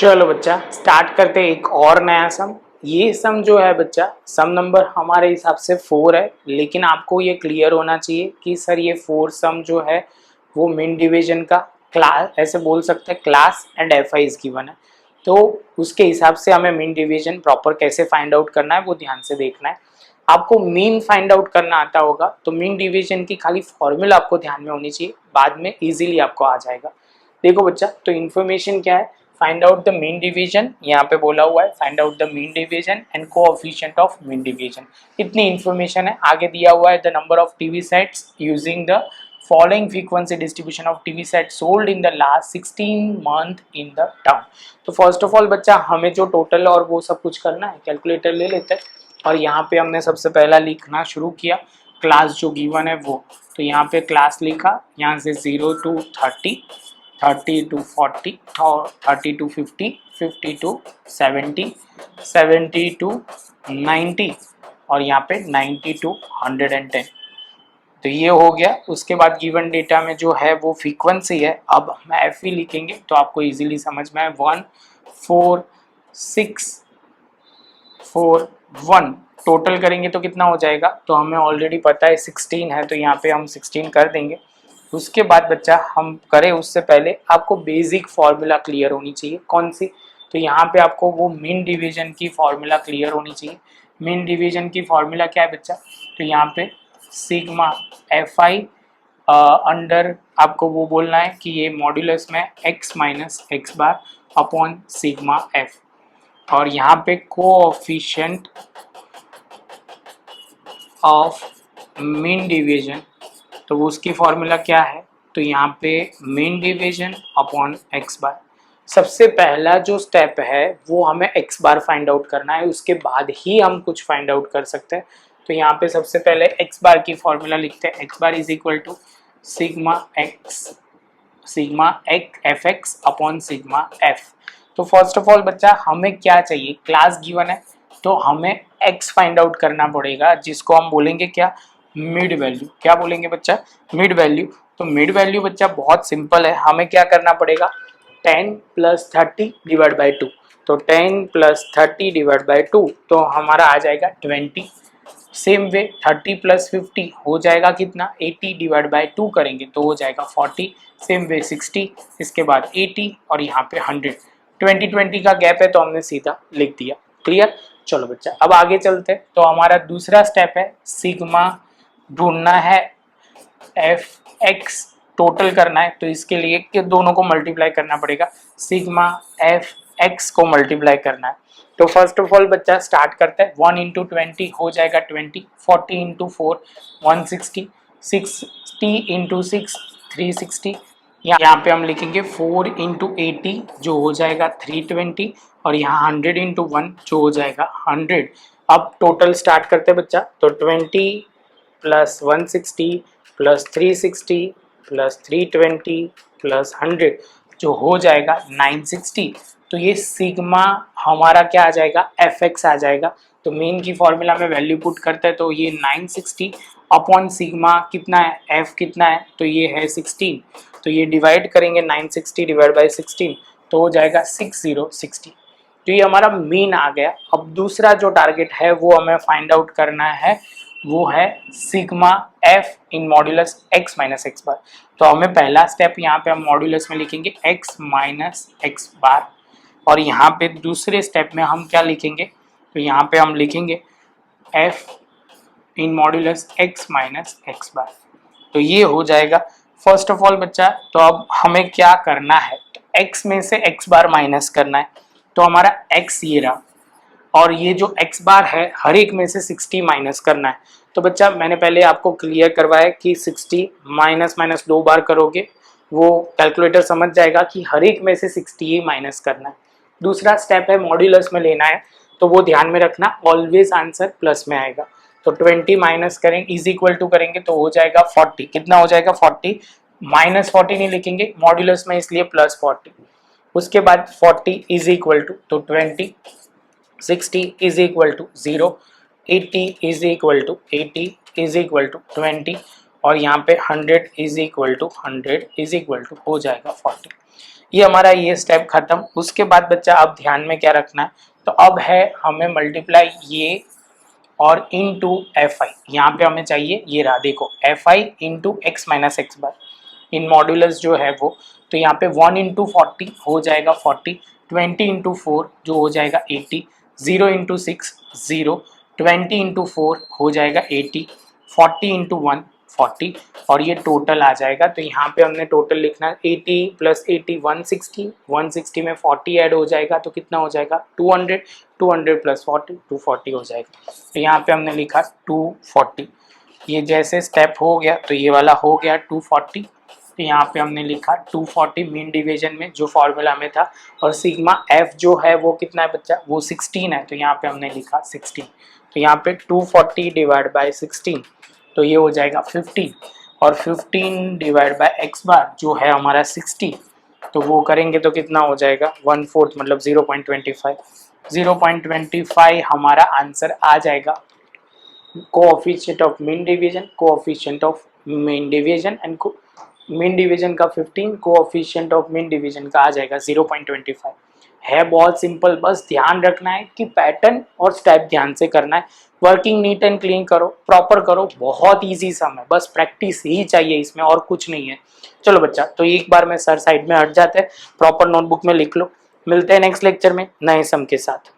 चलो बच्चा स्टार्ट करते हैं एक और नया सम। ये सम जो है बच्चा सम नंबर हमारे हिसाब से 4 है, लेकिन आपको ये क्लियर होना चाहिए कि सर ये 4 सम जो है वो मीन डिवीजन का क्लास ऐसे बोल सकते हैं, class and F I is given है। तो उसके हिसाब से हमें मीन डिवीजन प्रॉपर कैसे फाइंड आउट करना है वो ध्यान से देखना है। आपको मीन फाइंड आउट करना आता होगा तो मीन डिवीजन की खाली फॉर्मूला आपको ध्यान में होनी चाहिए, बाद में इजीली आपको आ जाएगा। देखो बच्चा, तो इन्फॉर्मेशन क्या है, find out the mean division, यहाँ पे बोला हुआ है find out the mean division and coefficient of mean division. इतनी इन्फॉर्मेशन है। आगे दिया हुआ है the number of TV sets using the following frequency distribution of TV set sold in the last 16 month in the town. तो first of all बच्चा हमें जो टोटल और वो सब कुछ करना है, कैलकुलेटर ले लेते हैं और यहाँ पे हमने सबसे पहला लिखना शुरू किया क्लास जो गिवन है वो। तो यहाँ पे क्लास लिखा, यहाँ से 0 to 30, 30 to 40, 30 to 50, 50 to 70, 70 to 90 और यहाँ पे 90 to 110। तो ये हो गया। उसके बाद गिवन डेटा में जो है वो फ्रीक्वेंसी है। अब हम एफ ही लिखेंगे तो आपको इजीली समझ में आए। 1 4 6 4 1 टोटल करेंगे तो कितना हो जाएगा, तो हमें ऑलरेडी पता है 16 है, तो यहाँ पे हम 16 कर देंगे। उसके बाद बच्चा हम करें उससे पहले आपको बेसिक फॉर्मूला क्लियर होनी चाहिए। कौन सी, तो यहाँ पे आपको वो मीन डिवीजन की फॉर्मूला क्लियर होनी चाहिए। मीन डिवीजन की फॉर्मूला क्या है बच्चा, तो यहाँ पे सिग्मा एफ आई अंडर आपको वो बोलना है कि ये मॉड्यूलस में x minus x bar upon sigma F, और यहाँ पे कोएफिशिएंट ऑफ मीन डिवीजन, तो उसकी फॉर्मूला क्या है, तो यहाँ पे मीन डिवीजन अपॉन एक्स बार। सबसे पहला जो स्टेप है वो हमें एक्स बार फाइंड आउट करना है, उसके बाद ही हम कुछ फाइंड आउट कर सकते हैं। तो यहाँ पे सबसे पहले एक्स बार की फॉर्मूला लिखते हैं। X bar is equal to sigma F X upon sigma F. तो फर्स्ट ऑफ ऑल बच्चा हमें क्या चाहिए, क्लास गिवन है तो हमें एक्स फाइंड आउट करना पड़ेगा, जिसको हम बोलेंगे क्या, मिड वैल्यू। क्या बोलेंगे बच्चा, मिड वैल्यू। तो मिड वैल्यू बच्चा बहुत सिंपल है, हमें क्या करना पड़ेगा 10 + 30 डिवाइड बाई 2। तो 10 + 30 डिवाइड बाई 2 तो हमारा आ जाएगा 20। सेम वे 30 + 50 हो जाएगा कितना, 80 डिवाइड बाई 2 करेंगे तो हो जाएगा 40। सेम वे 60, इसके बाद 80 और यहाँ पे 100। 20 का गैप है तो हमने सीधा लिख दिया। क्लियर। चलो बच्चा अब आगे चलते हैं। तो हमारा दूसरा स्टेप है सिग्मा ढूंढना है एफ एक्स, टोटल करना है। तो इसके लिए कि दोनों को मल्टीप्लाई करना पड़ेगा, सिग्मा एफ एक्स को मल्टीप्लाई करना है। तो फर्स्ट ऑफ ऑल बच्चा स्टार्ट करते हैं। 1 × 20 हो जाएगा 20, 40 × 4 160, 60 × 6 360। यहाँ पे हम लिखेंगे 4 × 80 जो हो जाएगा 320, और यहाँ 100 × 1 जो हो जाएगा 100। अब टोटल स्टार्ट करते हैं बच्चा। तो 20 + 160 + 360 + 320 + 100 जो हो जाएगा 960। तो ये सिग्मा हमारा क्या आ जाएगा, एफ एक्स आ जाएगा। तो मेन की फॉर्मूला में वैल्यू पुट करते हैं तो ये 960 अपॉन सिग्मा कितना है, एफ कितना है, तो ये है 16। तो ये डिवाइड करेंगे 960 डिवाइड बाई 16 तो हो जाएगा 6060। तो ये हमारा मीन आ गया। अब दूसरा जो टारगेट है वो हमें फाइंड आउट करना है, वो है सिग्मा एफ इन मॉड्यूलस एक्स माइनस एक्स बार। तो हमें पहला स्टेप यहाँ पे हम मॉड्यूलस में लिखेंगे एक्स माइनस एक्स बार, और यहाँ पे दूसरे स्टेप में हम क्या लिखेंगे, तो यहाँ पे हम लिखेंगे एफ इन मॉड्यूलस एक्स माइनस एक्स बार। तो ये हो जाएगा फर्स्ट ऑफ ऑल बच्चा। तो अब हमें क्या करना है, तो x में से x बार माइनस करना है। तो हमारा x ये रहा, और ये जो x बार है हर एक में से 60 माइनस करना है। तो बच्चा मैंने पहले आपको क्लियर करवाया कि 60 माइनस माइनस 2 बार करोगे वो कैलकुलेटर समझ जाएगा कि हर एक में से 60 ही माइनस करना है। दूसरा स्टेप है मॉड्यूलस में लेना है, तो वो ध्यान में रखना ऑलवेज आंसर प्लस में आएगा। तो 20 माइनस करें इज इक्वल टू करेंगे तो हो जाएगा 40। कितना हो जाएगा 40, माइनस 40 नहीं लिखेंगे मॉड्यूलस में इसलिए प्लस 40। उसके बाद 40 इज इक्वल टू तो 20, 60 is equal to 0, 80 is equal to 80 is equal to 20, और यहाँ पे 100 is equal to 100 is equal to हो जाएगा 40। ये हमारा ये स्टेप खत्म। उसके बाद बच्चा अब ध्यान में क्या रखना है, तो अब है हमें मल्टीप्लाई ये और इनटू एफ आई, यहाँ पे हमें चाहिए ये रहा देखो F I into x minus x bar in modulus जो है वो, तो यहाँ पे 1 इंटू 40 हो जाएगा 40, 20 इंटू 4 जो हो जाएगा 80, 0 इंटू 6 0, 20 इंटू 4 हो जाएगा 80, 40 इंटू 1 40 और ये टोटल आ जाएगा। तो यहाँ पे हमने टोटल लिखना है 80 प्लस 80 160, 160 में 40 ऐड हो जाएगा तो कितना हो जाएगा 200, 200 प्लस 40 240 हो जाएगा। तो यहाँ पे हमने लिखा 240। ये जैसे स्टेप हो गया तो ये वाला हो गया 240। तो यहाँ पे हमने लिखा 240 मीन डिवीजन में जो फॉर्मूला में था, और सिग्मा एफ जो है वो कितना है बच्चा, वो 16 है, तो यहाँ पे हमने लिखा 16। तो यहाँ पे 240 डिवाइड बाय 16 तो ये हो जाएगा 15, और 15 डिवाइड बाय एक्स बार जो है हमारा 60, तो वो करेंगे तो कितना हो जाएगा 1/4 मतलब 0.25, 0.25 हमारा आंसर आ जाएगा। Coefficient of mean division, coefficient of mean division and mean division का 15, कोएफिशिएंट ऑफ मीन डिवीजन का आ जाएगा 0.25। है बहुत सिंपल, बस ध्यान रखना है कि पैटर्न और स्टेप ध्यान से करना है। वर्किंग नीट एंड क्लीन करो, प्रॉपर करो, बहुत इजी सम है, बस प्रैक्टिस ही चाहिए इसमें और कुछ नहीं है। चलो बच्चा, तो एक बार में सर साइड में हट जाते हैं, प्रॉपर नोटबुक में लिख लो। मिलते हैं नेक्स्ट लेक्चर में नए सम के साथ।